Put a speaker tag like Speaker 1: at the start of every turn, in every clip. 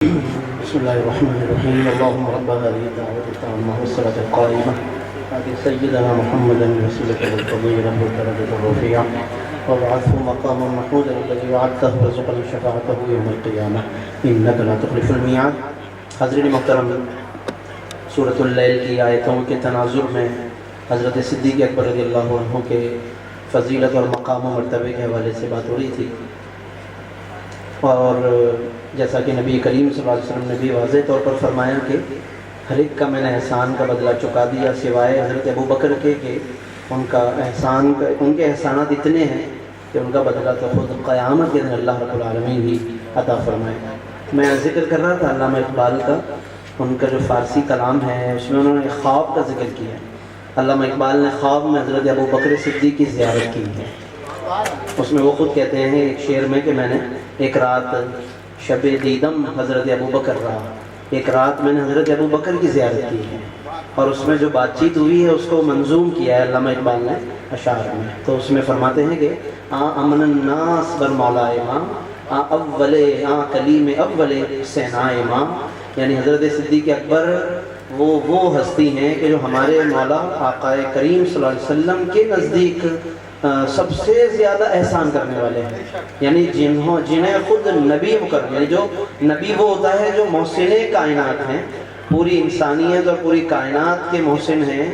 Speaker 1: بسم الله الرحمن الرحيم. اللهم رب هذه الدعوة التامة والصلاة القائمة آت سيدنا محمدا الوسيلة والفضيلة والدرجة الرفيعة وابعثه مقاما محمودا الذي وعدته وارزقنا شفاعته يوم القيامة إنك لا تخلف الميعاد. حاضرین محترم، سورۃ اللیل کی آیتوں کے تناظر میں حضرت صدیق اکبر رضی اللہ عنہ کے فضیلت اور مقام و مرتبے کے حوالے سے بات ہو رہی تھی، اور جیسا کہ نبی کریم صلی اللہ علیہ وسلم نے بھی واضح طور پر فرمایا کہ ہر ایک کا میں نے احسان کا بدلہ چکا دیا سوائے حضرت ابو بکر کے، کہ ان کے احسانات اتنے ہیں کہ ان کا بدلہ تو خود قیامت کے دن اللہ رب العالمین ہی عطا فرمائے. میں ذکر کر رہا تھا علامہ اقبال کا، ان کا جو فارسی کلام ہے اس میں انہوں نے خواب کا ذکر کیا ہے. علامہ اقبال نے خواب میں حضرت ابو بکر صدیق کی زیارت کی ہے. اس میں وہ خود کہتے ہیں ایک شعر میں کہ میں نے ایک رات شب دیدم حضرت ابو بکر رہا، ایک رات میں نے حضرت ابو بکر کی زیارت کی ہے، اور اس میں جو بات چیت ہوئی ہے اس کو منظوم کیا ہے علامہ اقبال نے اشعار میں. تو اس میں فرماتے ہیں کہ امن الناس بر مولا امام اول کلیم اول سینا امام، یعنی حضرت صدیق اکبر وہ ہستی ہیں کہ جو ہمارے مولا آقا کریم صلی اللہ علیہ وسلم کے نزدیک سب سے زیادہ احسان کرنے والے ہیں، یعنی جنہیں خود نبی مقرر، یعنی جو نبی وہ ہوتا ہے جو محسن کائنات ہیں، پوری انسانیت اور پوری کائنات کے محسن ہیں،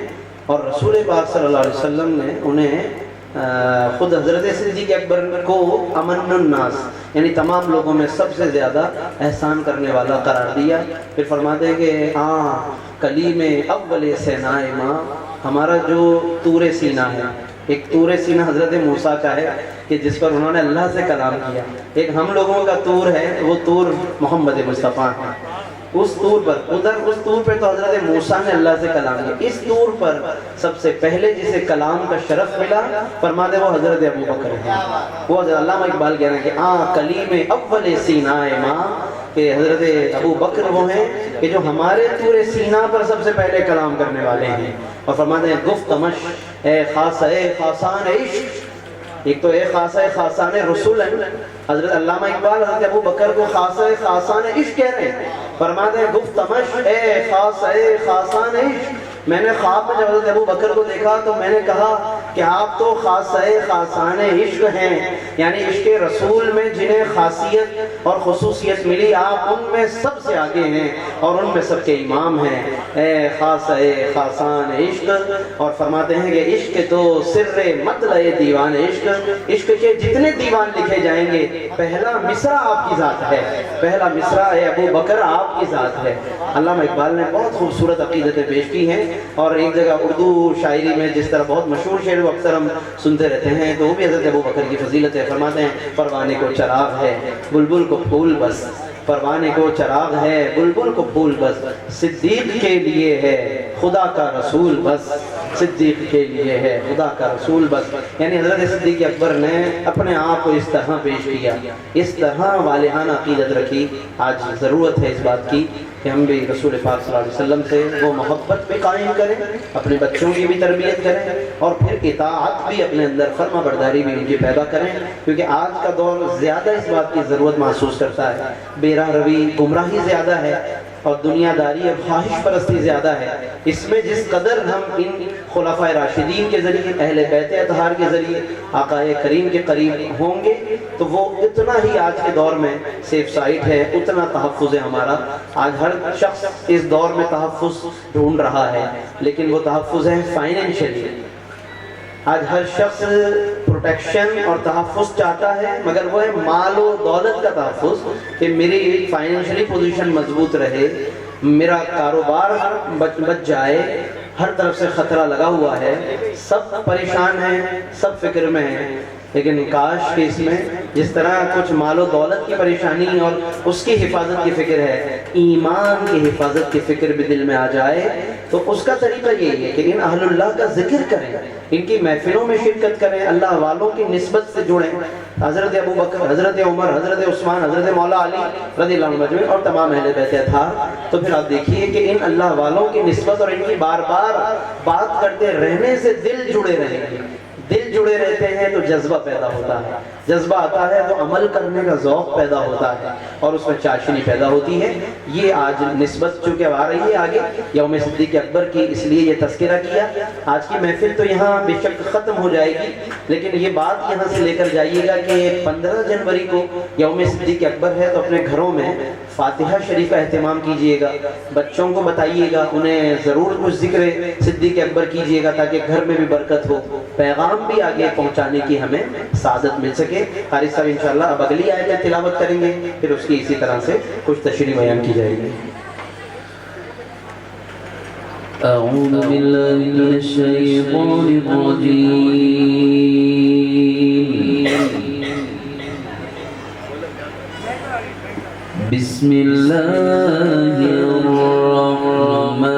Speaker 1: اور رسول پاک صلی اللہ علیہ وسلم نے انہیں خود حضرت صدیق اکبر کو امن الناس، یعنی تمام لوگوں میں سب سے زیادہ احسان کرنے والا قرار دیا. پھر فرماتے ہیں کہ کلیم اول سینا ماں، ہمارا جو طور سینہ ہے، ایک طور سینہ حضرت موسیٰ کا ہے کہ جس پر انہوں نے اللہ سے کلام کیا، ایک ہم لوگوں کا طور ہے، وہ طور محمد مصطفیٰ ہے. اس طور پر اس طور پہ تو حضرت موسیٰ نے اللہ سے کلام کیا. اس طور پر سب سے پہلے جسے کلام کا شرف ملا فرماتے وہ حضرت ابو بکر ہیں. وہ علامہ اقبال کہہ رہے ہیں کہ کلیم اول سینہ ماں، کہ حضرت ابو بکر وہ ہیں کہ جو ہمارے طور سینہ پر سب سے پہلے کلام کرنے والے ہیں. اور فرماتے ہیں گفتمش اے خاصہ خاصان عشق، ایک تو اے خاصہ خاصان رسول ہے، حضرت علامہ اقبال حضرت ابو بکر کو خاصہ خاصان عشق کہہ رہے ہیں. فرماتے ہیں گفتمش اے خاصہ خاصان عشق، میں نے خواب میں جب حضرت ابو بکر کو دیکھا تو میں نے کہا کہ آپ تو خاصہ خاصان عشق ہیں، یعنی عشق رسول میں جنہیں خاصیت اور خصوصیت ملی آپ ان میں سب سے آگے ہیں اور ان میں سب کے امام ہیں. اے خاصہ خاصان عشق. اور فرماتے ہیں کہ عشق تو سر مطلع دیوان عشق، عشق کے جتنے دیوان لکھے جائیں گے پہلا مصرع آپ کی ذات ہے، پہلا مصرع اے ابو بکر آپ کی ذات ہے. علامہ اقبال نے بہت خوبصورت عقیدتیں پیش کی ہیں، اور ایک جگہ اردو شاعری میں جس طرح بہت مشہور شعر وہ اکثر ہم سنتے رہتے ہیں تو وہ بھی حضرت ابو بکر کی فضیلت ہے. فرماتے ہیں پروانے کو چراغ ہے بلبل کو پھول بس، پروانے کو چراغ ہے بلبل کو پھول بس، صدیق کے لیے ہے خدا کا رسول بس، صدیق کے لیے ہے خدا کا رسول بس. یعنی حضرت صدیق اکبر نے اپنے آپ کو اس طرح پیش کیا، اس طرح والہانہ عقیدت رکھی. آج ضرورت ہے اس بات کی کہ ہم بھی رسول پاک صلی اللہ علیہ وسلم سے وہ محبت بھی قائم کریں، اپنے بچوں کی بھی تربیت کریں، اور پھر اطاعت بھی اپنے اندر، فرما برداری بھی ان کی پیدا کریں، کیونکہ آج کا دور زیادہ اس بات کی ضرورت محسوس کرتا ہے. بے راہ روی، گمراہی زیادہ ہے، اور دنیا داری اور خواہش پرستی زیادہ ہے. اس میں جس قدر ہم ان خلفائے راشدین کے ذریعے، اہل بیت اطہار کے ذریعے آقا کریم کے قریب ہوں گے تو وہ اتنا ہی آج کے دور میں سیف سائٹ ہے، اتنا تحفظ ہے ہمارا. آج ہر شخص اس دور میں تحفظ ڈھونڈ رہا ہے، لیکن وہ تحفظ ہے فائنینشلی. آج ہر شخص پروٹیکشن اور تحفظ چاہتا ہے، مگر وہ ہے مال و دولت کا تحفظ، کہ میری فائنینشلی پوزیشن مضبوط رہے، میرا کاروبار بچ جائے. ہر طرف سے خطرہ لگا ہوا ہے، سب پریشان ہیں، سب فکر میں ہیں. لیکن کاش کہ اس میں جس طرح کچھ مال و دولت کی پریشانی اور اس کی حفاظت کی فکر ہے، ایمان کی حفاظت کی فکر بھی دل میں آ جائے. تو اس کا طریقہ یہی ہے کہ ان اہل اللہ کا ذکر کریں، ان کی محفلوں میں شرکت کریں، اللہ والوں کی نسبت سے جڑیں. حضرت ابو بکر، حضرت عمر، حضرت عثمان، حضرت مولا علی رضی اللہ عنہ مجمعین اور تمام اہل بیت اطہار. تو پھر آپ دیکھیے کہ ان اللہ والوں کی نسبت اور ان کی بار بار بات کرتے رہنے سے دل جڑے رہیں گے، دل جڑے رہتے ہیں تو جذبہ پیدا ہوتا ہے، جذبہ آتا ہے تو عمل کرنے کا ذوق پیدا ہوتا ہے اور اس میں چاشنی پیدا ہوتی ہے۔ یہ آج نسبت چونکہ آ رہی ہے آگے یوم صدیق اکبر کی، اس لیے یہ تذکرہ کیا۔ آج کی محفل تو یہاں بے شک ختم ہو جائے گی، لیکن یہ بات یہاں سے لے کر جائیے گا کہ 15 جنوری کو یوم صدیق اکبر ہے، تو اپنے گھروں میں فاتحہ شریف کا اہتمام کیجئے گا، بچوں کو بتائیے گا، انہیں ضرور کچھ ذکر صدیق اکبر کیجئے گا تاکہ گھر میں بھی برکت ہو، پیغام بھی آگے پہنچانے کی ہمیں سعادت مل سکے۔ قاری صاحب انشاءاللہ اب اگلی آیت تلاوت کریں گے، پھر اس کی اسی طرح سے کچھ تشریح بیان کی جائے گی۔
Speaker 2: اعوذ باللہ من الشیطان الرجیم، بسم اللہ الرحمن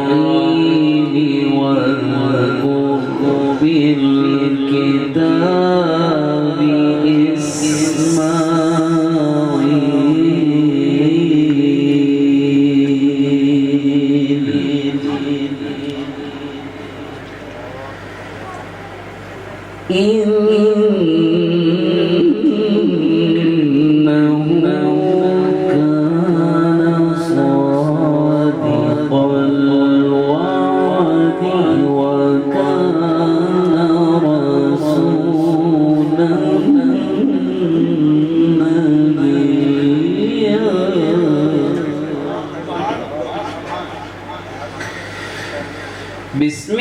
Speaker 2: الرحیم، واذکر بالکتاب بسم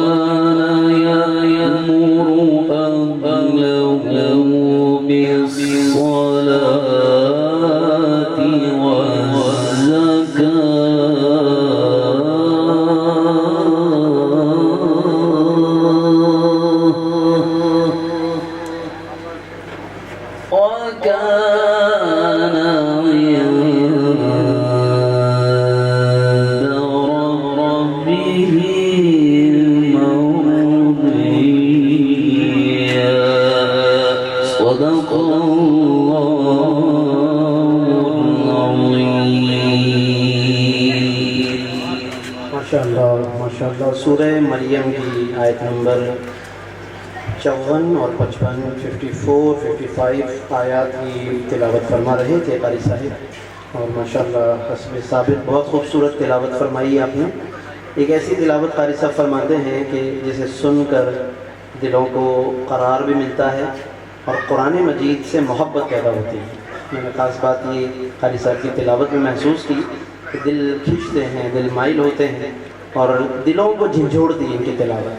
Speaker 2: وكان يأمر أهله بالصلاة والزكاة وكان عند ربه مرضيا صدق الله العظيم۔
Speaker 1: ماشاءاللہ سورہ مریم کی آیت نمبر 54 اور 55 54 55 آیات کی تلاوت فرما رہے تھے قاری صاحب، اور ماشاءاللہ حسب ثابت بہت خوبصورت تلاوت فرمائی آپ نے۔ ایک ایسی تلاوت قاری صاحب فرماتے ہیں کہ جسے سن کر دلوں کو قرار بھی ملتا ہے اور قرآن مجید سے محبت پیدا ہوتی ہے۔ میں نے خاص بات یہ قاری صاحب کی تلاوت میں محسوس کی کہ دل کھینچتے ہیں، دل مائل ہوتے ہیں، اور دلوں کو جھنجھوڑتی ہے ان کی تلاوت،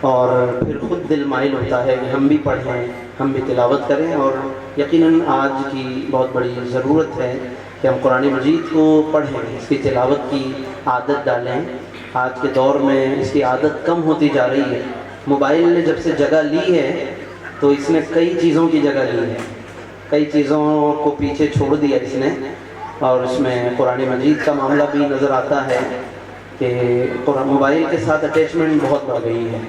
Speaker 1: اور پھر خود دل مائل ہوتا ہے کہ ہم بھی پڑھیں، ہم بھی تلاوت کریں۔ اور یقیناً آج کی بہت بڑی ضرورت ہے کہ ہم قرآن مجید کو پڑھیں، اس کی تلاوت کی عادت ڈالیں، آج کے دور میں اس کی عادت کم ہوتی جا رہی ہے۔ موبائل نے جب سے جگہ لی ہے تو اس نے کئی چیزوں کی جگہ لی ہے، کئی چیزوں کو پیچھے چھوڑ دیا اس نے، اور اس میں قرآن مجید کا معاملہ بھی نظر آتا ہے کہ موبائل کے ساتھ اٹیچمنٹ بہت بڑھ گئی ہے۔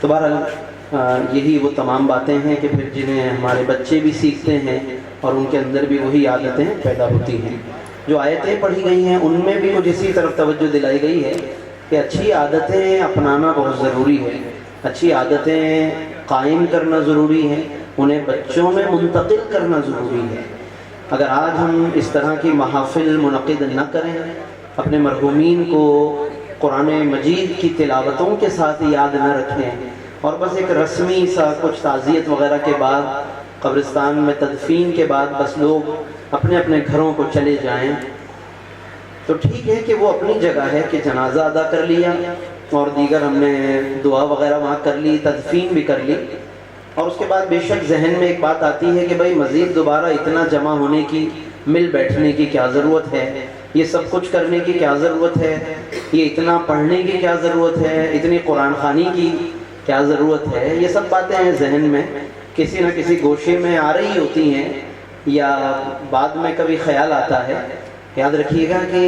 Speaker 1: تو بہرحال یہی وہ تمام باتیں ہیں کہ پھر جنہیں ہمارے بچے بھی سیکھتے ہیں اور ان کے اندر بھی وہی عادتیں پیدا ہوتی ہیں۔ جو آیتیں پڑھی گئی ہیں ان میں بھی مجھے اسی طرف توجہ دلائی گئی ہے کہ اچھی عادتیں اپنانا بہت ضروری ہے، اچھی عادتیں قائم کرنا ضروری ہے، انہیں بچوں میں منتقل کرنا ضروری ہے۔ اگر آج ہم اس طرح کی محافل منعقد نہ کریں، اپنے مرحومین کو قرآن مجید کی تلاوتوں کے ساتھ یاد نہ رکھیں اور بس ایک رسمی سا کچھ تعزیت وغیرہ کے بعد قبرستان میں تدفین کے بعد بس لوگ اپنے اپنے گھروں کو چلے جائیں، تو ٹھیک ہے کہ وہ اپنی جگہ ہے کہ جنازہ ادا کر لیا اور دیگر ہم نے دعا وغیرہ وہاں کر لی، تدفین بھی کر لی، اور اس کے بعد بے شک ذہن میں ایک بات آتی ہے کہ بھائی مزید دوبارہ اتنا جمع ہونے کی، مل بیٹھنے کی کیا ضرورت ہے، یہ سب کچھ کرنے کی کیا ضرورت ہے، یہ اتنا پڑھنے کی کیا ضرورت ہے، اتنی قرآن خوانی کی کیا ضرورت ہے۔ یہ سب باتیں ہیں ذہن میں کسی نہ کسی گوشے میں آ رہی ہوتی ہیں یا بعد میں کبھی خیال آتا ہے۔ یاد رکھیے گا کہ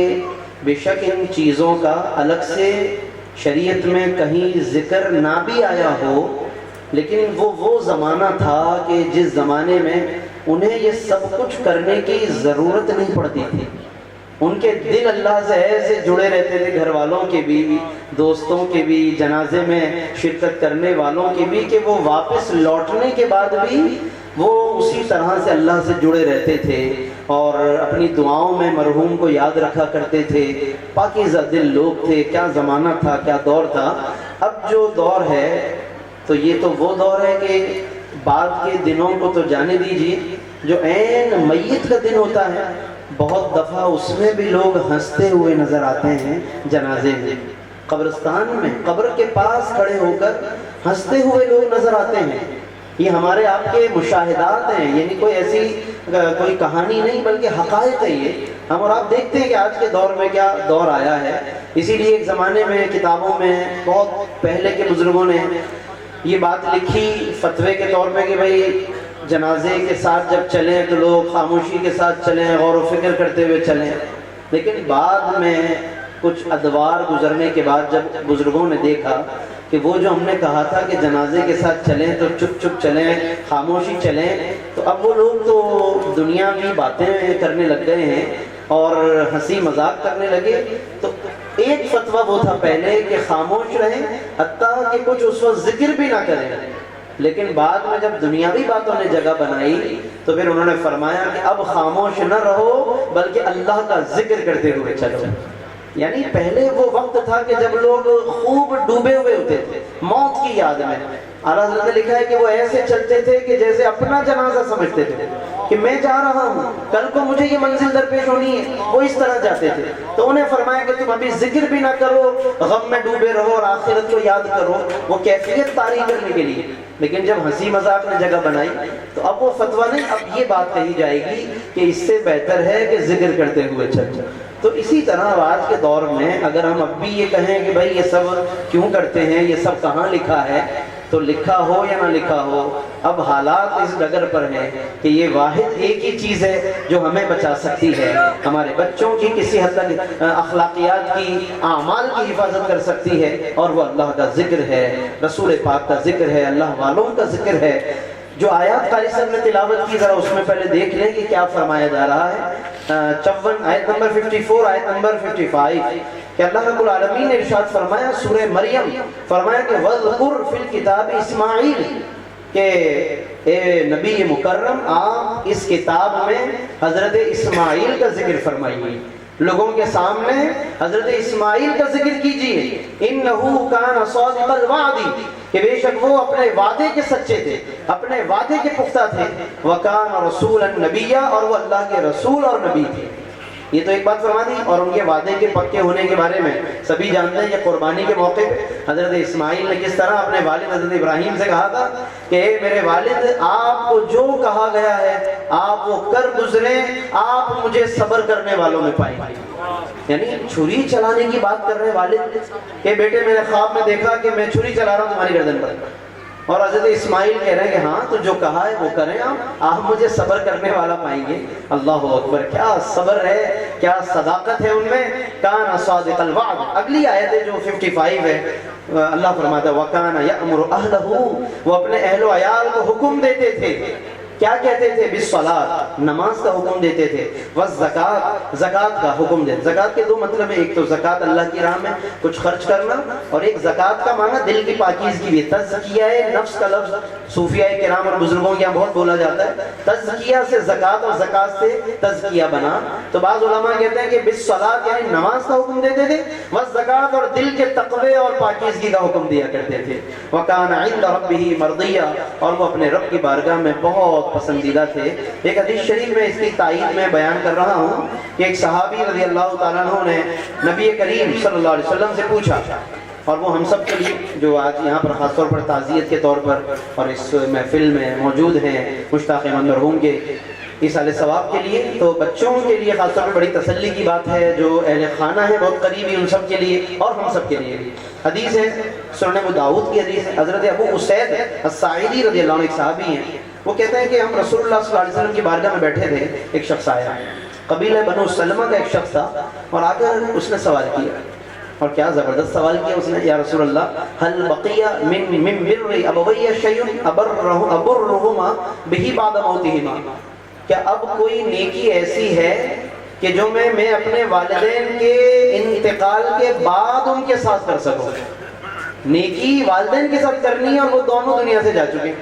Speaker 1: بے شک ان چیزوں کا الگ سے شریعت میں کہیں ذکر نہ بھی آیا ہو، لیکن وہ زمانہ تھا کہ جس زمانے میں انہیں یہ سب کچھ کرنے کی ضرورت نہیں پڑتی تھی۔ ان کے دل اللہ سے ایسے جڑے رہتے تھے، گھر والوں کے بھی، دوستوں کے بھی، جنازے میں شرکت کرنے والوں کے بھی، کہ وہ واپس لوٹنے کے بعد بھی وہ اسی طرح سے اللہ سے جڑے رہتے تھے اور اپنی دعاؤں میں مرحوم کو یاد رکھا کرتے تھے۔ پاکیزہ دل لوگ تھے۔ کیا زمانہ تھا، کیا دور تھا۔ اب جو دور ہے تو یہ تو وہ دور ہے کہ بعد کے دنوں کو تو جانے دیجیے، جو عین میت کا دن ہوتا ہے بہت دفعہ اس میں بھی لوگ ہنستے ہوئے نظر آتے ہیں، جنازے میں، قبرستان میں، قبر کے پاس کھڑے ہو کر ہنستے ہوئے لوگ نظر آتے ہیں۔ یہ ہمارے آپ کے مشاہدات ہیں، یعنی کوئی ایسی کوئی کہانی نہیں بلکہ حقائق ہے یہ۔ ہم اور آپ دیکھتے ہیں کہ آج کے دور میں کیا دور آیا ہے۔ اسی لیے ایک زمانے میں کتابوں میں بہت پہلے کے بزرگوں نے یہ بات لکھی فتوے کے طور پہ کہ بھائی جنازے کے ساتھ جب چلیں تو لوگ خاموشی کے ساتھ چلیں، غور و فکر کرتے ہوئے چلیں۔ لیکن بعد میں کچھ ادوار گزرنے کے بعد جب بزرگوں نے دیکھا کہ وہ جو ہم نے کہا تھا کہ جنازے کے ساتھ چلیں تو چپ چپ چلیں، خاموشی چلیں، تو اب وہ لوگ تو دنیاوی باتیں کرنے لگ گئے ہیں اور ہنسی مذاق کرنے لگے۔ تو ایک فتویٰ وہ تھا پہلے کہ خاموش رہیں، حتیٰ کہ کچھ اس وقت ذکر بھی نہ کریں، لیکن بعد میں جب دنیاوی باتوں نے جگہ بنائی تو پھر انہوں نے فرمایا کہ اب خاموش نہ رہو بلکہ اللہ کا ذکر کرتے ہوئے چلو۔ یعنی پہلے وہ وقت تھا کہ جب لوگ خوب ڈوبے ہوئے ہوتے تھے موت کی یاد میں۔ اعلیٰ حضرت نے لکھا ہے کہ وہ ایسے چلتے تھے کہ جیسے اپنا جنازہ سمجھتے تھے کہ میں جا رہا ہوں، کل کو مجھے یہ منزل درپیش ہونی ہے، وہ اس طرح جاتے تھے۔ تو انہیں فرمایا کہ تم ابھی ذکر بھی نہ کرو، غم میں ڈوبے رہو اور آخرت کو یاد کرو، وہ کیفیت طاری کرنے کے لیے۔ لیکن جب ہنسی مذاق نے جگہ بنائی تو اب وہ فتویٰ نہیں، اب یہ بات کہی جائے گی کہ اس سے بہتر ہے کہ ذکر کرتے ہوئے چلو۔ تو اسی طرح آج کے دور میں اگر ہم اب بھی یہ کہیں کہ بھائی یہ سب کیوں کرتے ہیں، یہ سب کہاں لکھا ہے، تو لکھا ہو یا نہ لکھا ہو اب حالات اس ڈگر پر ہیں کہ یہ واحد ایک ہی چیز ہے جو ہمیں بچا سکتی ہے، ہمارے بچوں کی کسی حد تک اخلاقیات کی، اعمال کی حفاظت کر سکتی ہے، اور وہ اللہ کا ذکر ہے، رسول پاک کا ذکر ہے، اللہ والوں کا ذکر ہے۔ جو آیات قاری صاحب نے تلاوت کی ذرا اس میں پہلے دیکھ لیں کہ کیا فرمایا جا رہا ہے۔ 54 آیت نمبر 54 آیت نمبر 55 کہ اللہ رب العالمین نے ارشاد فرمایا سورہ مریم، فرمایا کہ وَذْكُرْ فِي الْكِتَابِ اسماعیل، کہ اے نبی مکرم آپ اس کتاب میں حضرت اسماعیل کا ذکر فرمائیے، لوگوں کے سامنے حضرت اسماعیل کا ذکر کیجئے۔ اِنَّهُ كَانَ صَادِقَ الْوَعْدِ، کہ بے شک وہ اپنے وعدے کے سچے تھے، اپنے وعدے کے پختہ تھے۔ وَكَانَ رَسُولًا نَبِيًّا، اور وہ اللہ کے رسول اور نبی تھے۔ یہ تو ایک بات فرما دی. اور ان کے وعدے کے پکے ہونے کے بارے میں سبھی جانتے ہیں کہ قربانی کے موقع پہ حضرت اسماعیل نے کس طرح اپنے والد حضرت ابراہیم سے کہا تھا کہ اے میرے والد، آپ کو جو کہا گیا ہے آپ وہ کر گزریں، آپ مجھے صبر کرنے والوں میں پائیں گے. یعنی چھری چلانے کی بات کر رہے والد کہ بیٹے میرے خواب میں دیکھا کہ میں چھری چلا رہا ہوں تمہاری گردن پر، اور حضرت اسماعیل کہہ رہے ہیں کہ ہاں تو جو کہا ہے وہ کریں، آپ مجھے صبر کرنے والا پائیں گے. اللہ اکبر، کیا صبر ہے، کیا صداقت ہے ان میں. کان صادق الوعد، اگلی آیت ہے جو 55 ہے، اللہ فرماتا ہے وَكَانَ يَأْمُرُ أَهْلَهُ، وہ اپنے اہل و عیال کو حکم دیتے تھے. کیا کہتے تھے؟ بالصلاۃ، نماز کا حکم دیتے تھے، والزکات، زکات کا حکم دیتے. زکات کے دو مطلب ہیں، ایک تو زکات اللہ کی راہ میں کچھ خرچ کرنا، اور ایک زکات کا معنی دل کی پاکیزگی بھی. تزکیہ نفس کا لفظ صوفیاء کرام اور بزرگوں کے یہاں بہت بولا جاتا ہے. تزکیہ سے زکات اور زکات سے تزکیہ بنا. تو بعض علماء کہتے ہیں کہ بالصلاۃ یعنی نماز کا حکم دیتے تھے، والزکات اور دل کے تقوی اور پاکیزگی کا حکم دیا کرتے تھے. وَكَانَ عِندَ رَبِّهِ مَرْضِيًّا، اور وہ اپنے رب کی بارگاہ میں بہت پسندیدہ تھے. ایک حدیث شریف میں اس کی تائید میں بیان کر رہا ہوں کہ ایک صحابی رضی اللہ تعالیٰ عنہ نے نبی کریم صلی اللہ علیہ وسلم سے پوچھا، اور وہ ہم سب کے لیے جو آج یہاں پر خاص طور پر تعزیت کے طور پر اور اس محفل میں موجود ہیں مشتاق احمد مرحوم کے ایصال ثواب کے لیے، تو بچوں کے لیے خاص طور پر بڑی تسلی کی بات ہے. جو اہل خانہ ہے بہت قریبی، ان سب کے لیے اور ہم سب کے لیے حدیث ہے، سنن ابو داؤد کی حدیث ہے. حضرت ابو اسید الساعدی رضی اللہ عنہ ایک صحابی ہیں، وہ کہتے ہیں کہ ہم رسول اللہ صلی اللہ علیہ وسلم کی بارگاہ میں بیٹھے تھے. ایک شخص آیا، قبیلہ بنو سلمہ کا ایک شخص تھا، اور آ کر اس نے سوال کیا، اور کیا زبردست سوال کیا اس نے. یا رسول اللہ، هل بقي من بر ابوي شيء ابرهما به بعد موتهما، کیا اب کوئی نیکی ایسی ہے کہ جو میں اپنے والدین کے انتقال کے بعد ان کے ساتھ کر سکوں. نیکی والدین کے ساتھ کرنی ہے اور وہ دونوں دنیا سے جا چکے،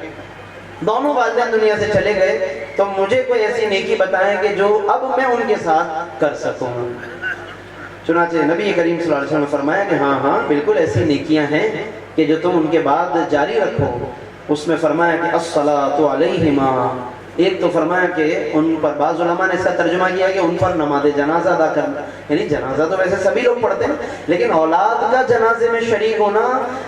Speaker 1: دونوں والدین دنیا سے چلے گئے، تو مجھے کوئی ایسی نیکی بتائیں کہ جو اب میں ان کے ساتھ کر سکوں. چنانچہ نبی کریم صلی اللہ علیہ وسلم نے فرمایا کہ ہاں ہاں بالکل ایسی نیکیاں ہیں کہ جو تم ان کے بعد جاری رکھو. اس میں فرمایا کہ الصلاۃ علیہما، ایک تو فرمایا کہ ان پر، بعض علماء نے اس کا ترجمہ کیا کہ ان پر نماز جنازہ ادا کرنا. یعنی جنازہ تو ویسے سبھی لوگ پڑھتے ہیں، لیکن اولاد کا جنازے میں شریک ہونا،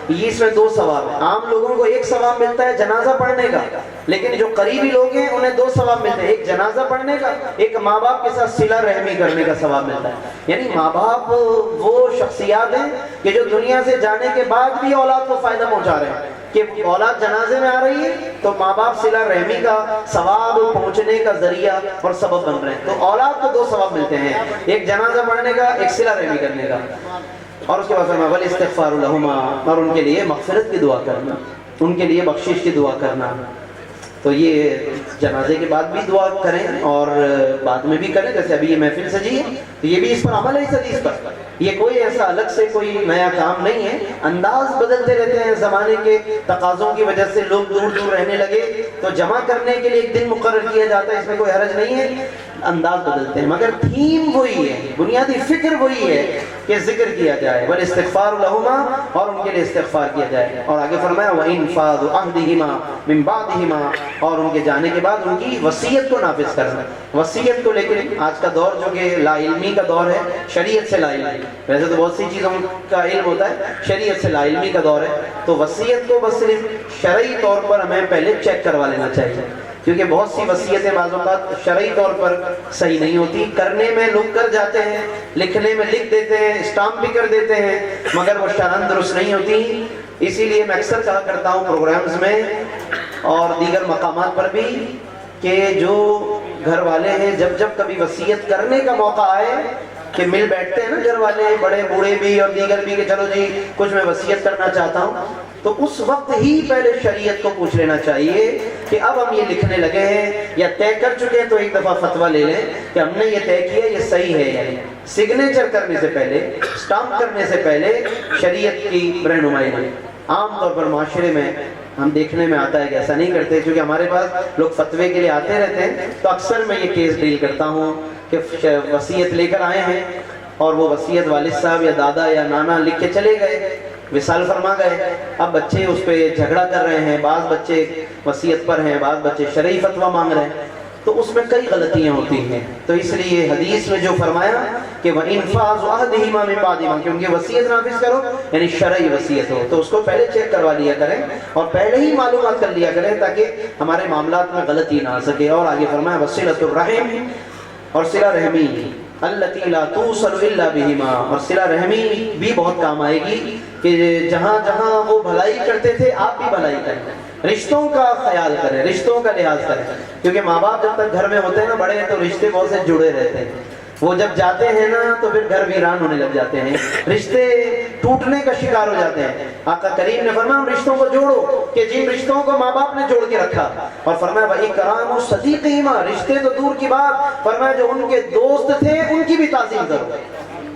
Speaker 1: یہ اس میں دو ثواب ہے. عام لوگوں کو ایک ثواب ملتا ہے جنازہ پڑھنے کا، لیکن جو قریبی لوگ ہیں انہیں دو ثواب ملتے ہیں، ایک جنازہ پڑھنے کا، ایک ماں باپ کے ساتھ صلہ رحمی کرنے کا ثواب ملتا ہے. یعنی ماں باپ وہ شخصیات ہیں کہ جو دنیا سے جانے کے بعد بھی اولاد کو فائدہ پہنچا رہے ہیں. کہ اولاد جنازے میں آ رہی ہے تو ماں باپ صلہ رحمی کا ثواب پہنچنے کا ذریعہ اور سبب بن رہے ہیں. تو اولاد کو دو ثواب ملتے ہیں، ایک جنازہ پڑھنے کا، ایک صلہ رحمی کرنے کا. اور اس کے بعد فرمایا والاستغفار لہما، اور ان کے لیے مغفرت کی دعا کرنا، ان کے لیے بخشش کی دعا کرنا. تو یہ جنازے کے بعد بھی دعا کریں اور بعد میں بھی کریں. جیسے ابھی یہ محفل سجی ہے تو یہ بھی اس پر عمل ہے، اس حدیث پر. یہ کوئی ایسا الگ سے کوئی نیا کام نہیں ہے. انداز بدلتے رہتے ہیں، زمانے کے تقاضوں کی وجہ سے لوگ دور دور رہنے لگے تو جمع کرنے کے لیے ایک دن مقرر کیا جاتا ہے، اس میں کوئی حرج نہیں ہے. انداز بدلتے ہیں مگر تھیم وہی ہے، بنیادی فکر وہی ہے کہ ذکر کیا جائے والاستغفار لہما، اور ان کے لیے استغفار کیا جائے. اور آگے فرمایا وَإِنْفَاذُ عَهْدِهِمَا مِنْ بَعْدِهِمَا، اور ان کے جانے کے بعد ان کی وصیت کو نافذ کرنا. وصیت کو، لیکن آج کا دور جو کہ لا علمی کا دور ہے، شریعت سے لا علمی، ویسے تو بہت سی چیزوں کا علم ہوتا ہے، شریعت سے لا علمی کا دور ہے. تو وصیت کو بس صرف شرعی طور پر ہمیں پہلے چیک کروا لینا چاہیے، کیونکہ بہت سی وصیتیں بعض اوقات شرعی طور پر صحیح نہیں ہوتی. کرنے میں لوگ کر جاتے ہیں، لکھنے میں لکھ دیتے ہیں، اسٹامپ بھی کر دیتے ہیں، مگر وہ شرعاً درست نہیں ہوتی. اسی لیے میں اکثر کہا کرتا ہوں پروگرامز میں اور دیگر مقامات پر بھی کہ جو گھر والے ہیں جب جب کبھی وصیت کرنے کا موقع آئے کہ مل بیٹھتے ہیں نا گھر والے، بڑے بوڑھے بھی اور دیگر بھی، کہ چلو جی کچھ میں وصیت کرنا چاہتا ہوں، تو اس وقت ہی پہلے شریعت کو پوچھ لینا چاہیے کہ اب ہم یہ لکھنے لگے ہیں یا طے کر چکے ہیں، تو ایک دفعہ فتویٰ لے لیں کہ ہم نے یہ طے کیا یہ صحیح ہے. یعنی سگنیچر کرنے سے پہلے، اسٹامپ کرنے سے پہلے شریعت کی رہنمائی میں. عام طور پر معاشرے میں ہم دیکھنے میں آتا ہے کہ ایسا نہیں کرتے، کیونکہ ہمارے پاس لوگ فتوے کے لیے آتے رہتے ہیں. تو اکثر میں یہ کیس ڈیل کرتا ہوں کہ وصیت لے کر آئے ہیں اور وہ وصیت والد صاحب یا دادا یا نانا لکھ کے چلے گئے، وصال فرما گئے. اب بچے اس پہ جھگڑا کر رہے ہیں، بعض بچے وصیت پر ہیں، بعض بچے شرعی فتویٰ مانگ رہے ہیں. تو اس میں کئی غلطیاں ہوتی ہیں. تو اس لیے حدیث میں جو فرمایا کہ وَإِنْفَاذُ أَحَدِهِمَا مِنْ بَعْدِ مَا، کہ ان کی وصیت نافذ کرو، یعنی شرعی وصیت ہو تو اس کو پہلے چیک کروا لیا کریں اور پہلے ہی معلومات کر لیا کریں تاکہ ہمارے معاملات میں غلطی نہ آ سکے. اور آگے فرمایا وصلۃ الرحم، اور صلہ رحمی التی لا توصل الا بہما، اور صلہ رحمی بھی بہت کام آئے گی کہ جہاں جہاں وہ بھلائی کرتے تھے آپ بھی بھلائی کریں، رشتوں کا خیال کریں، رشتوں کا لحاظ کریں، کیونکہ ماں باپ جب تک گھر میں ہوتے ہیں نا بڑے تو رشتے بہت سے جڑے رہتے ہیں، وہ جب جاتے ہیں نا تو پھر گھر ویران ہونے لگ جاتے ہیں، رشتے ٹوٹنے کا شکار ہو جاتے ہیں. آقا کریم نے فرمایا ہم رشتوں کو جوڑو، کہ جن رشتوں کو ماں باپ نے جوڑ کے رکھا، اور فرمایا وَإِكْرَامُ صَدِيقِهِمَا، رشتے تو دور کی بات، فرمایا جو ان کے دوست تھے ان کی بھی تعظیم کرو،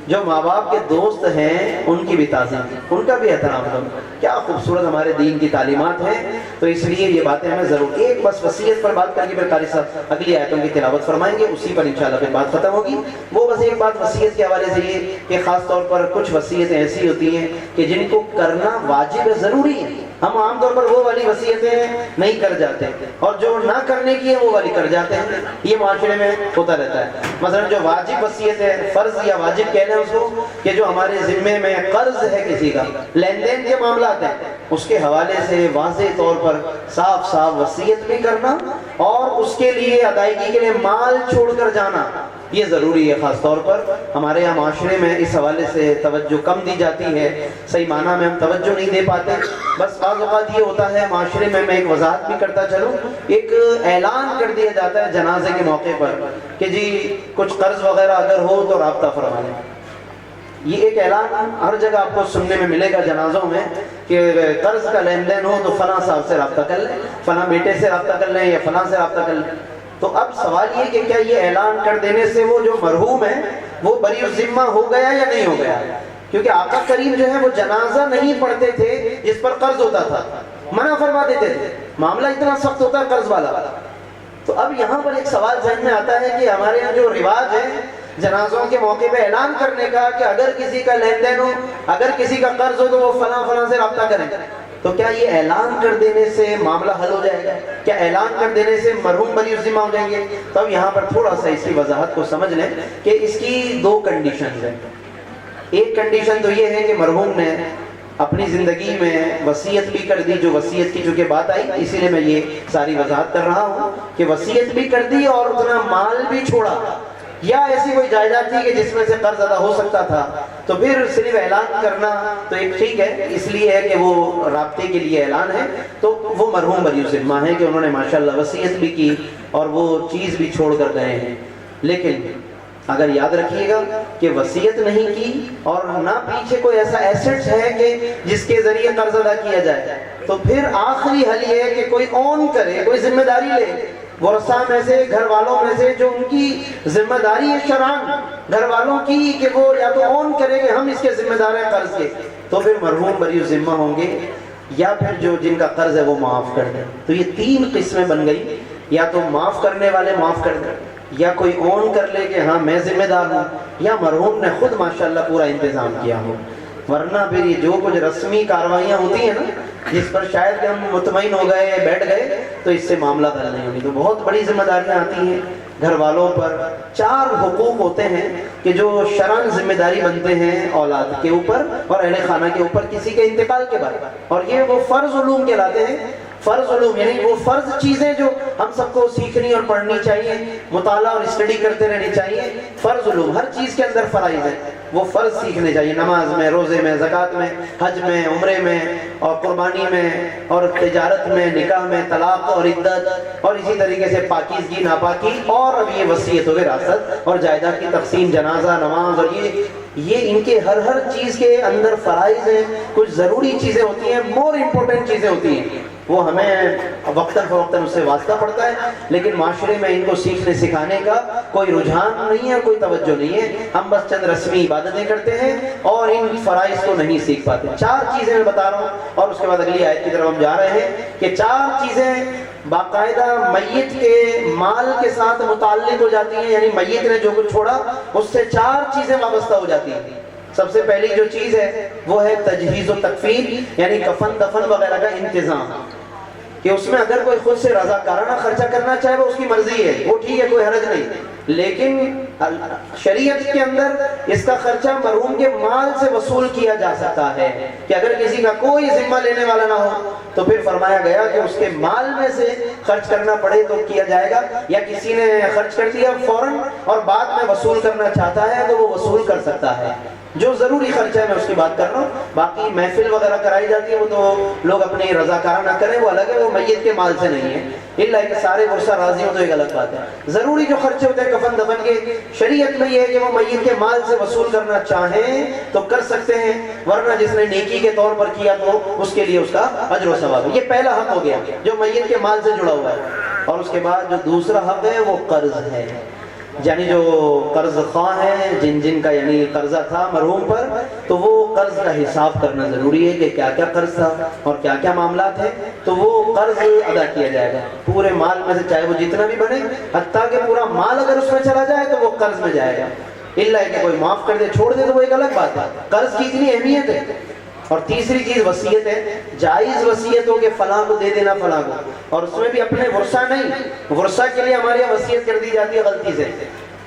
Speaker 1: جو ماں باپ کے دوست ہیں ان کی بھی تعظیم، ان کا بھی احترام کرو. کیا خوبصورت ہمارے دین کی تعلیمات ہیں. تو اس لیے یہ باتیں ہمیں ضرور، ایک بس وصیت پر بات کر کے پھر قاری صاحب اگلی آیتوں کی تلاوت فرمائیں گے، اسی پر انشاءاللہ پھر بات ختم ہوگی. وہ بس ایک بات وصیت کے حوالے سے یہ کہ خاص طور پر کچھ وصیتیں ایسی ہوتی ہیں کہ جن کو کرنا واجب ہے، ضروری ہے. ہم عام طور پر وہ والی وصیتیں نہیں کر جاتے اور جو نہ کرنے کی ہے وہ والی کر جاتے ہیں. یہ معاشرے میں ہوتا رہتا ہے. مثلا جو واجب وصیت ہے، فرض یا واجب کہہ لیں اس کو، کہ جو ہمارے ذمے میں قرض ہے کسی کا، لین دین کے معاملات ہیں، اس کے حوالے سے واضح طور پر صاف صاف وصیت بھی کرنا اور اس کے لیے ادائیگی کے لیے مال چھوڑ کر جانا یہ ضروری ہے. خاص طور پر ہمارے یہاں معاشرے میں اس حوالے سے توجہ کم دی جاتی ہے، صحیح معنی میں ہم توجہ نہیں دے پاتے. بس بعض اوقات یہ ہوتا ہے معاشرے میں ایک وضاحت بھی کرتا چلوں، ایک اعلان کر دیا جاتا ہے جنازے کے موقع پر کہ جی کچھ قرض وغیرہ اگر ہو تو رابطہ فرمائیں. یہ ایک اعلان ہر جگہ آپ کو سننے میں ملے گا جنازوں میں کہ قرض کا لین دین ہو تو فلاں صاحب سے رابطہ کر لیں، فلاں بیٹے سے رابطہ کر لیں یا فلاں سے رابطہ کر لیں. تو اب سوال یہ کہ کیا یہ اعلان کر دینے سے وہ جو مرحوم ہے وہ بری الذمہ ہو گیا یا نہیں ہو گیا؟ کیونکہ آقا کریم جو ہے وہ جنازہ نہیں پڑھتے تھے جس پر قرض ہوتا تھا، منع فرما دیتے تھے. معاملہ اتنا سخت ہوتا ہے قرض والا. تو اب یہاں پر ایک سوال ذہن میں آتا ہے کہ ہمارے یہاں جو رواج ہے جنازوں کے موقع پہ اعلان کرنے کا کہ اگر کسی کا لین دین ہو، اگر کسی کا قرض ہو تو وہ فلاں فلاں سے رابطہ کریں، تو کیا یہ اعلان کر دینے سے معاملہ حل ہو جائے گا؟ کیا اعلان کر دینے سے مرحوم بری الذمہ ہو جائیں گے؟ تو اب یہاں پر تھوڑا سا اس کی وضاحت کو سمجھ لیں کہ اس کی دو کنڈیشنز ہیں. ایک کنڈیشن تو یہ ہے کہ مرحوم نے اپنی زندگی میں وصیت بھی کر دی، جو وصیت کی چونکہ بات آئی اسی لیے میں یہ ساری وضاحت کر رہا ہوں کہ وصیت بھی کر دی اور اتنا مال بھی چھوڑا، یا ایسی کوئی جائیداد تھی کہ جس میں سے قرض ادا ہو سکتا تھا، تو پھر صرف اعلان کرنا تو ایک ٹھیک ہے، اس لیے ہے کہ وہ رابطے کے لیے اعلان ہے، تو وہ مرحوم بری الذمہ ہے کہ انہوں نے ماشاءاللہ وصیت بھی کی اور وہ چیز بھی چھوڑ کر گئے ہیں. لیکن اگر یاد رکھیے گا کہ وصیت نہیں کی اور نہ پیچھے کوئی ایسا ایسٹ ہے کہ جس کے ذریعے قرض ادا کیا جائے، تو پھر آخری حل یہ ہے کہ کوئی اون کرے، کوئی ذمہ داری لے ورثہ میں سے، گھر والوں میں سے، جو ان کی ذمہ داری ہے شرعاً گھر والوں کی کہ وہ یا تو اون کرے کہ ہم اس کے ذمہ دار ہیں قرض کے، تو پھر مرحوم بری الذمہ ہوں گے، یا پھر جو جن کا قرض ہے وہ معاف کر دیں. تو یہ تین قسمیں بن گئی، یا تو معاف کرنے والے معاف کر دیں، یا کوئی اون کر لے کہ ہاں میں ذمہ دار ہوں، یا مرحوم نے خود ماشاءاللہ پورا انتظام کیا ہو. ورنہ پھر یہ جو کچھ رسمی کاروائیاں ہوتی ہیں نا جس پر شاید کہ ہم مطمئن ہو گئے بیٹھ گئے تو اس سے معاملہ حل نہیں ہوگی. تو بہت بڑی ذمہ داریاں آتی ہیں گھر والوں پر. 4 حقوق ہوتے ہیں کہ جو شرعاً ذمہ داری بنتے ہیں اولاد کے اوپر اور اہل خانہ کے اوپر کسی کے انتقال کے بعد، اور یہ وہ فرض علوم کہلاتے ہیں. فرض علوم یعنی وہ فرض چیزیں جو ہم سب کو سیکھنی اور پڑھنی چاہیے، مطالعہ اور اسٹڈی کرتے رہنی چاہیے. فرض علوم ہر چیز کے اندر فرائض ہیں، وہ فرض سیکھنے چاہیے، نماز میں، روزے میں، زکوٰۃ میں، حج میں، عمرے میں اور قربانی میں اور تجارت میں، نکاح میں، طلاق اور عدت، اور اسی طریقے سے پاکیزگی، ناپاکی، اور اب یہ وصیت وراثت اور جائیداد کی تقسیم، جنازہ، نماز، اور یہ ان کے ہر چیز کے اندر فرائض ہیں. کچھ ضروری چیزیں ہوتی ہیں، مور امپورٹنٹ چیزیں ہوتی ہیں، وہ ہمیں وقتاً فوقتاً اس سے واسطہ پڑتا ہے، لیکن معاشرے میں ان کو سیکھنے سکھانے کا کوئی رجحان نہیں ہے، کوئی توجہ نہیں ہے. ہم بس چند رسمی عبادتیں کرتے ہیں اور ان فرائض کو نہیں سیکھ پاتے. 4 چیزیں میں بتا رہا ہوں اور اس کے بعد اگلی آیت کی طرف ہم جا رہے ہیں کہ 4 چیزیں باقاعدہ میت کے مال کے ساتھ متعلق ہو جاتی ہیں، یعنی میت نے جو کچھ چھوڑا اس سے 4 چیزیں وابستہ ہو جاتی ہیں. سب سے پہلی جو چیز ہے وہ ہے تجہیز و تکفین، یعنی کفن دفن وغیرہ کا انتظام. کہ اس میں اگر کوئی خود سے رضاکارانہ خرچہ کرنا چاہے وہ اس کی مرضی ہے، وہ ٹھیک ہے، کوئی حرج نہیں، لیکن شریعت کے اندر اس کا خرچہ مرحوم کے مال سے وصول کیا جا سکتا ہے کہ اگر کسی کا کوئی ذمہ لینے والا نہ ہو تو پھر فرمایا گیا کہ اس کے مال میں سے خرچ کرنا پڑے تو کیا جائے گا، یا کسی نے خرچ کر دیا فوراً اور بعد میں وصول کرنا چاہتا ہے تو وہ وصول کر سکتا ہے۔ جو ضروری خرچہ ہے میں اس کی بات کر رہا ہوں، باقی محفل وغیرہ کرائی جاتی ہے وہ تو لوگ اپنی رضاکارانہ کریں، وہ الگ ہے، وہ میت کے مال سے نہیں ہے، الا کہ سارے ورثہ راضی ہوں تو ایک الگ بات ہے۔ ضروری جو خرچے ہوتے ہیں کفن دفن کے، شریعت میں یہ ہے کہ وہ میت کے مال سے وصول کرنا چاہیں تو کر سکتے ہیں، ورنہ جس نے نیکی کے طور پر کیا تو اس کے لیے اس کا اجر و ثواب ہے۔ یہ پہلا حق ہو گیا جو میت کے مال سے جڑا ہوا ہے، اور اس کے بعد جو دوسرا حق ہے وہ قرض ہے، یعنی جو قرض خواہ ہیں جن کا یعنی قرضہ تھا مرحوم پر، تو وہ قرض کا حساب کرنا ضروری ہے کہ کیا کیا قرض تھا اور کیا کیا معاملات ہیں، تو وہ قرض ادا کیا جائے گا پورے مال میں سے، چاہے وہ جتنا بھی بنے، حتیٰ کہ پورا مال اگر اس میں چلا جائے تو وہ قرض میں جائے گا، الا کہ کوئی معاف کر دے چھوڑ دے تو وہ ایک الگ بات ہے۔ قرض کی اتنی اہمیت ہے۔ اور تیسری چیز وصیت ہے، جائز وصیت ہو کہ فلاں کو دے دینا فلاں کو، اور اس میں بھی اپنے ورثہ نہیں، ورثہ کے لیے ہمارے یہاں وصیت کر دی جاتی ہے غلطی سے،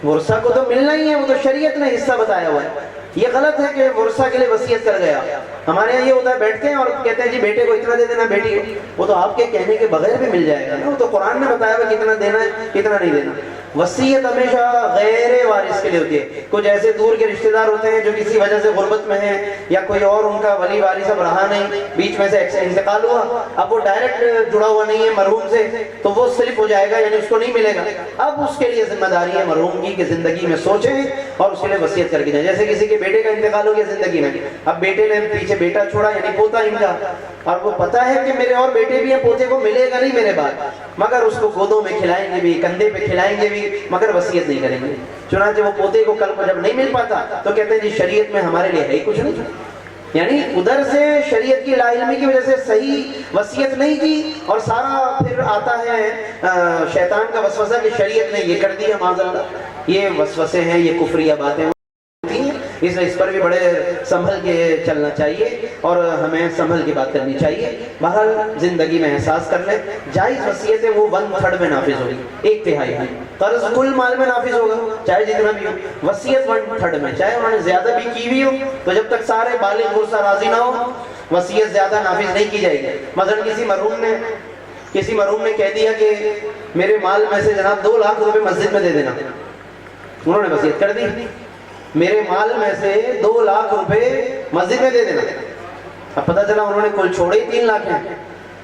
Speaker 1: ورثہ کو تو ملنا ہی ہے، وہ تو شریعت نے حصہ بتایا ہوا ہے، یہ غلط ہے کہ ورثہ کے لیے وصیت کر گیا۔ ہمارے یہاں یہ ہوتا ہے بیٹھتے ہیں اور کہتے ہیں جی بیٹے کو اتنا دے دینا، بیٹی کو، وہ تو آپ کے کہنے کے بغیر بھی مل جائے گا نا، وہ تو قرآن نے بتایا ہوا کتنا دینا ہے کتنا نہیں دینا۔ وصیت ہمیشہ غیر وارث کے لیے ہوتی ہے، کچھ ایسے دور کے رشتہ دار ہوتے ہیں جو کسی وجہ سے غربت میں ہیں، یا کوئی اور ان کا ولی وارث اب رہا نہیں، بیچ میں سے انتقال ہوا، اب وہ ڈائریکٹ جڑا ہوا نہیں ہے مرحوم سے، تو وہ سلپ ہو جائے گا، یعنی اس کو نہیں ملے گا۔ اب اس کے لیے ذمہ داری ہے مرحوم کی کہ زندگی میں سوچیں اور اس کے لیے وصیت کر کے جائیں۔ جیسے کسی کے بیٹے کا انتقال ہو گیا زندگی میں، اب بیٹے نے پیچھے بیٹا چھوڑا یعنی پوتا ان کا، اور وہ پتا ہے کہ میرے اور بیٹے بھی ہیں، پوتے کو ملے گا نہیں میرے بعد، مگر اس کو گودوں میں کھلائیں گے بھی، کندھے پہ کھلائیں گے بھی، مگر وصیت نہیں کریں گے۔ چنانچہ وہ پوتے کو کل کو جب نہیں مل پاتا تو کہتے ہیں جی شریعت میں ہمارے لیے ہے ہی کچھ نہیں، یعنی ادھر سے شریعت کی لا علمی کی وجہ سے صحیح وصیت نہیں کی، اور سارا پھر آتا ہے شیطان کا وسوسہ کہ شریعت نے یہ کر دیا، معاذ اللہ۔ یہ وسوسے ہیں، یہ کفریہ باتیں ہوتی ہیں، اس لیے اس پر بھی بڑے سنبھل کے چلنا چاہیے اور ہمیں سنبھل کے بات کرنی چاہیے۔ بہرحال زندگی میں احساس کر لیں، جائز وصیت ہے وہ 1/3 میں نافذ ہوگی، 1/3 میں، قرض کل مال میں نافذ ہوگا چاہے جتنا بھی ہو، وصیت 1/3 میں، چاہے انہوں نے زیادہ بھی کی ہوئی ہو تو جب تک سارے بالغ ورثہ راضی نہ ہو وصیت زیادہ نافذ نہیں کی جائے گی۔ مثلا کسی مرحوم نے کہہ دیا کہ میرے مال میں سے جناب 2 لاکھ روپے مسجد میں دے دینا، انہوں نے وصیت کر دی میرے مال میں سے 2 لاکھ روپے مسجد میں دے دینا، اب پتہ چلا انہوں نے کل چھوڑے ہی 3 لاکھ ہیں،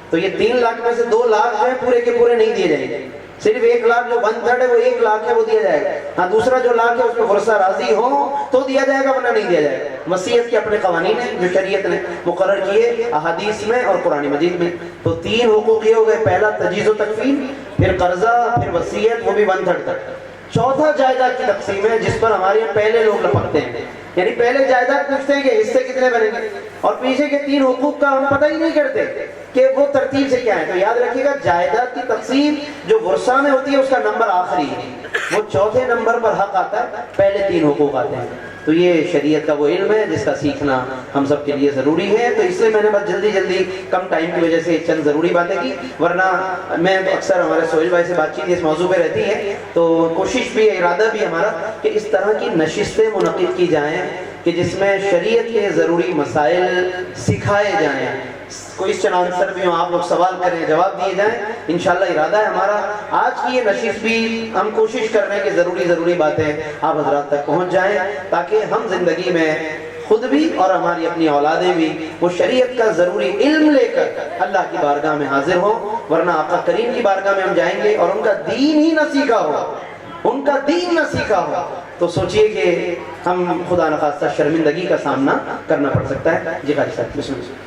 Speaker 1: تو یہ 3 لاکھ میں سے 2 لاکھ جو ہے پورے کے پورے نہیں دیے جائیں گے، صرف 1 لاکھ جو 1/3 ہے وہ 1 لاکھ ہے وہ دیا جائے گا، ہاں دوسرا جو لاکھ ہے اس میں ورثہ راضی ہوں تو دیا جائے گا ورنہ نہیں دیا جائے گا۔ وصیت کے اپنے قوانین ہیں جو شریعت نے مقرر کیے احادیث میں اور قرآن مجید میں، تو 3 حقوق یہ ہو گئے، پہلا تجہیز و تکفین، پھر قرضہ، پھر وصیت، وہ بھی 1/3 تک۔ چوتھا جائیداد کی تقسیم ہے جس پر ہمارے یہاں پہلے لوگ لپکتے ہیں، یعنی پہلے جائیداد پوچھتے ہیں کہ حصے کتنے بنیں گے، اور پیچھے کے 3 حقوق کا ہم پتہ ہی نہیں کرتے کہ وہ ترتیب سے کیا ہے۔ تو یاد رکھیے گا جائیداد کی تقسیم جو ورثہ میں ہوتی ہے اس کا نمبر آخری ہے، وہ چوتھے نمبر پر حق آتا ہے، پہلے 3 حقوق آتے ہیں۔ تو یہ شریعت کا وہ علم ہے جس کا سیکھنا ہم سب کے لیے ضروری ہے، تو اس لیے میں نے بس جلدی کم ٹائم کی وجہ سے چند ضروری باتیں کی، ورنہ میں اکثر ہمارے سہیل بھائی سے بات چیت اس موضوع پہ رہتی ہے، تو کوشش بھی ارادہ بھی ہمارا کہ اس طرح کی نشستیں منعقد کی جائیں کہ جس میں شریعت کے ضروری مسائل سکھائے جائیں، کوئی آنسر بھی ہوں، آپ لوگ سوال کریں جواب دیے جائیں، انشاءاللہ ارادہ ہے ہمارا آج کی یہ نشست بھی ہم کوشش کر رہے ہیں کہ ضروری باتیں آپ حضرات تک پہنچ جائیں تاکہ ہم زندگی میں خود بھی اور ہماری اپنی اولادیں بھی وہ شریعت کا ضروری علم لے کر اللہ کی بارگاہ میں حاضر ہوں، ورنہ آقا کریم کی بارگاہ میں ہم جائیں گے اور ان کا دین ہی نہ سیکھا ہو تو سوچئے کہ ہم خدا نخواستہ شرمندگی کا سامنا کرنا پڑ سکتا ہے۔ جی قاری صاحب بسم اللہ۔